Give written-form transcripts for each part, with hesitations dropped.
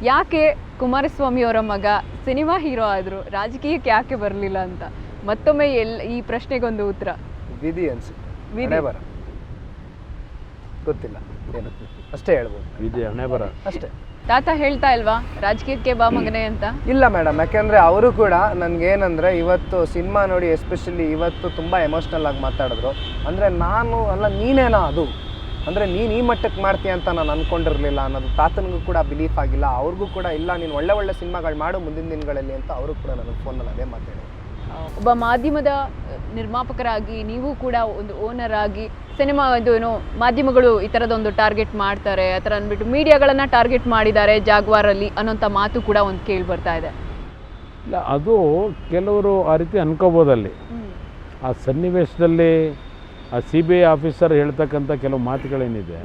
ಯಾಕೆ ಕುಮಾರಸ್ವಾಮಿ ಅವರ ಮಗ ಸಿನಿಮಾ ಹೀರೋ ಆದರು, ರಾಜಕೀಯಕ್ಕೆ ಯಾಕೆ ಬರಲಿಲ್ಲ ಅಂತ ಮತ್ತೊಮ್ಮೆ ಈ ಪ್ರಶ್ನೆಗೊಂದು ಉತ್ತರ. ವಿಧಿ ಅನ್ಸುತ್ತೆ, ಬರ ಗೊತ್ತಿಲ್ಲ ಏನು ಅಷ್ಟೇ ಹೇಳ್ಬೋದು. ವಿಧಿ ಹಣೆ ಬರ ಅಷ್ಟೇ. ತಾತ ಹೇಳ್ತಾ ಇಲ್ವಾ ರಾಜಕೀಯಕ್ಕೆ ಬಾ ಮಗನೇ ಅಂತ? ಇಲ್ಲ ಮೇಡಮ್, ಯಾಕೆಂದರೆ ಅವರು ಕೂಡ ನನಗೇನಂದರೆ ಇವತ್ತು ಸಿನಿಮಾ ನೋಡಿ ಎಸ್ಪೆಷಲಿ ಇವತ್ತು ತುಂಬ ಎಮೋಷ್ನಲ್ ಆಗಿ ಮಾತಾಡಿದ್ರು. ಅಂದರೆ ನಾನು ಅಲ್ಲ ನೀನೇನಾ ಅದು, ಅಂದರೆ ನೀನು ಈ ಮಟ್ಟಕ್ಕೆ ಮಾಡ್ತೀಯ ಅಂತ ನಾನು ಅಂದ್ಕೊಂಡಿರಲಿಲ್ಲ ಅನ್ನೋದು ತಾತನಿಗೂ ಕೂಡ ಬಿಲೀಫ್ ಆಗಿಲ್ಲ. ಅವ್ರಿಗೂ ಕೂಡ ಇಲ್ಲ ನೀನು ಒಳ್ಳೆ ಒಳ್ಳೆ ಸಿನಿಮಾಗಳು ಮಾಡು ಮುಂದಿನ ದಿನಗಳಲ್ಲಿ ಅಂತ ಅವರು ಕೂಡ ನನಗೆ ಫೋನಲ್ಲಿ ಅದೇ ಮಾತಾಡೋದು. ಒಬ್ಬ ಮಾಧ್ಯಮದ ನಿರ್ಮಾಪಕರಾಗಿ ನೀವು ಕೂಡ ಒಂದು ಓನರ್ ಆಗಿ ಸಿನಿಮಾ ಏನು ಮಾಧ್ಯಮಗಳು ಈ ಥರದೊಂದು ಟಾರ್ಗೆಟ್ ಮಾಡ್ತಾರೆ ಆ ಥರ ಅಂದ್ಬಿಟ್ಟು ಮೀಡಿಯಾಗಳನ್ನು ಟಾರ್ಗೆಟ್ ಮಾಡಿದ್ದಾರೆ ಜಾಗ್ವಾರಲ್ಲಿ ಅನ್ನೋಂಥ ಮಾತು ಕೂಡ ಒಂದು ಕೇಳಿ ಬರ್ತಾ ಇದೆ. ಇಲ್ಲ, ಅದು ಕೆಲವರು ಆ ರೀತಿ ಅನ್ಕೋಬೋದಲ್ಲಿ. ಆ ಸನ್ನಿವೇಶದಲ್ಲಿ ಆ CBI ಆಫೀಸರ್ ಹೇಳ್ತಕ್ಕಂಥ ಕೆಲವು ಮಾತುಗಳೇನಿದೆ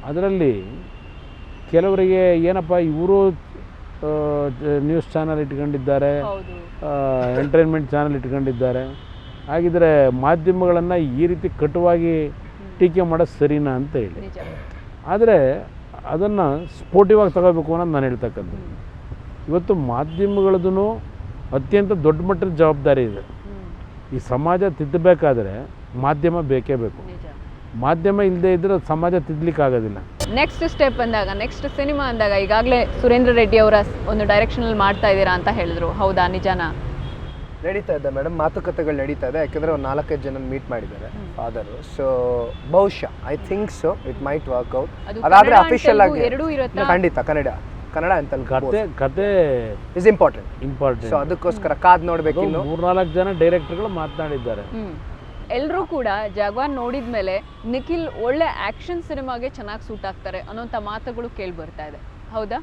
ಅದರಲ್ಲಿ ಕೆಲವರಿಗೆ ಏನಪ್ಪ ಇವರು ನ್ಯೂಸ್ ಚಾನಲ್ ಇಟ್ಕೊಂಡಿದ್ದಾರೆ, ಎಂಟರ್ಟೈನ್ಮೆಂಟ್ ಚಾನಲ್ ಇಟ್ಕೊಂಡಿದ್ದಾರೆ, ಹಾಗಿದ್ರೆ ಮಾಧ್ಯಮಗಳನ್ನು ಈ ರೀತಿ ಕಟುವಾಗಿ ಟೀಕೆ ಮಾಡೋದು ಸರಿನಾ ಅಂತ ಹೇಳಿ. ಆದರೆ ಅದನ್ನು ಸ್ಪೋರ್ಟಿವ್ ಆಗಿ ತಗೋಬೇಕು ಅನ್ನೋದು ನಾನು ಹೇಳ್ತಕ್ಕಂಥದ್ದು. ಇವತ್ತು ಮಾಧ್ಯಮಗಳದ್ದು ಅತ್ಯಂತ ದೊಡ್ಡ ಮಟ್ಟದ ಜವಾಬ್ದಾರಿ ಇದೆ. ಈ ಸಮಾಜ ತಿದ್ದಬೇಕಾದ್ರೆ ಮಾಧ್ಯಮ ಬೇಕೇ ಬೇಕು. ಮಾಧ್ಯಮ ಇಲ್ಲದೆ ಇದ್ದರೆ ಸಮಾಜ ತಿದ್ದಲಿಕ್ಕಾಗೋದಿಲ್ಲ. ನೆಕ್ಸ್ಟ್ ಸ್ಟೆಪ್ ಅಂದಾಗ, ನೆಕ್ಸ್ಟ್ ಸಿನಿಮಾ ಅಂದಾಗ ಈಗಾಗಲೇ ಸುರೇಂದ್ರ ರೆಡ್ಡಿ ಅವರ ಒಂದು ಡೈರೆಕ್ಷನಲ್ಲಿ ಮಾಡ್ತಾ ಇದ್ದೀರಾ ಅಂತ ಹೇಳಿದ್ರು, ಹೌದಾ, ನಿಜಾನಾ? ನಡೀತಾ ಇದೆ ಮೇಡಮ್, ಮಾತುಕತೆಗಳು ನಡೀತಾ ಇದೆ. ಯಾಕೆಂದರೆ ಒಂದು 4-5 ಜನ ಮೀಟ್ ಮಾಡಿದ್ದಾರೆ ಫಾದರು. ಸೊ ಬಹುಶಃ I think so it might work out. ಅದಾದರೆ ಅಫಿಷಿಯಲ್ ಆಗಿ ಖಂಡಿತ ಕನ್ನಡ ಅಂತ ಕತೆ ಇಸ್ ಇಂಪಾರ್ಟೆಂಟ್. ಸೊ ಅದಕ್ಕೋಸ್ಕರ ಕಾದ್ ನೋಡ್ಬೇಕು. 3-4 ಜನ ಡೈರೆಕ್ಟರ್ಗಳು ಮಾತನಾಡಿದ್ದಾರೆ. ಎಲ್ಲರೂ ಕೂಡ ಜಾಗ್ವಾರ್ ನೋಡಿದ ಮೇಲೆ ನಿಖಿಲ್ ಒಳ್ಳೆ ಆ್ಯಕ್ಷನ್ ಸಿನಿಮಾಗೆ ಚೆನ್ನಾಗಿ ಸೂಟ್ ಆಗ್ತಾರೆ ಅನ್ನೋಂಥ ಮಾತುಗಳು ಕೇಳಿ ಬರ್ತಾ ಇದೆ, ಹೌದಾ?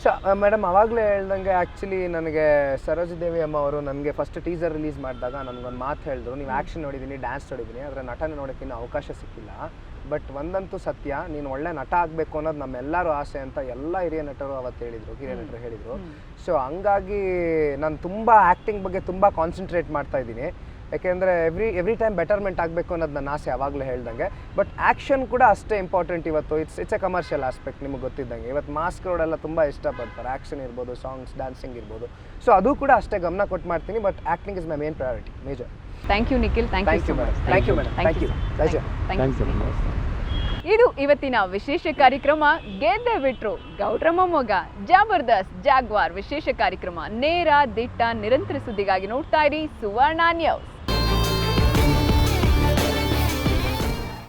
ಸೊ ಮೇಡಮ್ ಆವಾಗಲೇ ಹೇಳ್ದಂಗೆ ಆ್ಯಕ್ಚುಲಿ ನನಗೆ ಸರೋಜಿದೇವಿ ಅಮ್ಮ ಅವರು ನನಗೆ ಫಸ್ಟ್ ಟೀಸರ್ ರಿಲೀಸ್ ಮಾಡಿದಾಗ ನನಗೊಂದು ಮಾತು ಹೇಳಿದ್ರು, ನೀವು ಆ್ಯಕ್ಷನ್ ನೋಡಿದ್ದೀನಿ, ಡ್ಯಾನ್ಸ್ ನೋಡಿದ್ದೀನಿ, ಆದರೆ ನಟನೆ ನೋಡೋಕ್ಕಿನ್ನೂ ಅವಕಾಶ ಸಿಕ್ಕಿಲ್ಲ. ಬಟ್ ಒಂದಂತೂ ಸತ್ಯ, ನೀನು ಒಳ್ಳೆ ನಟ ಆಗಬೇಕು ಅನ್ನೋದು ನಮ್ಮೆಲ್ಲರೂ ಆಸೆ ಅಂತ ಎಲ್ಲ ಹಿರಿಯ ನಟರು ಅವತ್ತು ಹೇಳಿದರು, ಹಿರಿಯ ನಟರು ಹೇಳಿದರು. ಸೊ ಹಂಗಾಗಿ ನಾನು ತುಂಬ ಆ್ಯಕ್ಟಿಂಗ್ ಬಗ್ಗೆ ತುಂಬ ಕಾನ್ಸಂಟ್ರೇಟ್ ಮಾಡ್ತಾ ಇದ್ದೀನಿ. ಯಾಕೆಂದರೆ ಎವ್ರಿ ಟೈಮ್ ಬೆಟರ್ಮೆಂಟ್ ಆಗಬೇಕು ಅನ್ನೋದು ನನ್ನ ಆಸೆ ಆವಾಗಲೇ ಹೇಳ್ದಂಗೆ. ಬಟ್ ಆ್ಯಕ್ಷನ್ ಕೂಡ ಅಷ್ಟೇ ಇಂಪಾರ್ಟೆಂಟ್ ಇವತ್ತು. It's A commercial aspect. ನಿಮಗೆ ಗೊತ್ತಿದ್ದಂಗೆ ಇವತ್ತು ಮಾಸ್ ಕ್ರೌಡೆಲ್ಲ ತುಂಬ ಇಷ್ಟಪಡ್ತಾರೆ. ಆ್ಯಕ್ಷನ್ ಇರ್ಬೋದು, ಸಾಂಗ್ಸ್, ಡ್ಯಾನ್ಸಿಂಗ್ ಇರ್ಬೋದು. ಸೊ ಅದು ಕೂಡ ಅಷ್ಟೇ ಗಮನ ಕೊಟ್ಟು ಮಾಡ್ತೀನಿ. But acting is my main priority, major. Thank you Nikhil. Thank you madam. ಇದು ಇವತ್ತಿನ ವಿಶೇಷ ಕಾರ್ಯಕ್ರಮ. ಗೆದ್ದೆ ಬಿಟ್ರು ಗೌಡ್ರ ಮೊಮ್ಮಗ, ಜಬರ್ದಸ್ತ್ ಜಾಗ್ವಾರ್ ವಿಶೇಷ ಕಾರ್ಯಕ್ರಮ. ನೇರ, ದಿಟ್ಟ, ನಿರಂತರ ಸುದ್ದಿಗಾಗಿ ನೋಡ್ತಾ ಇರಿ ಸುವರ್ಣ ನ್ಯೂಸ್.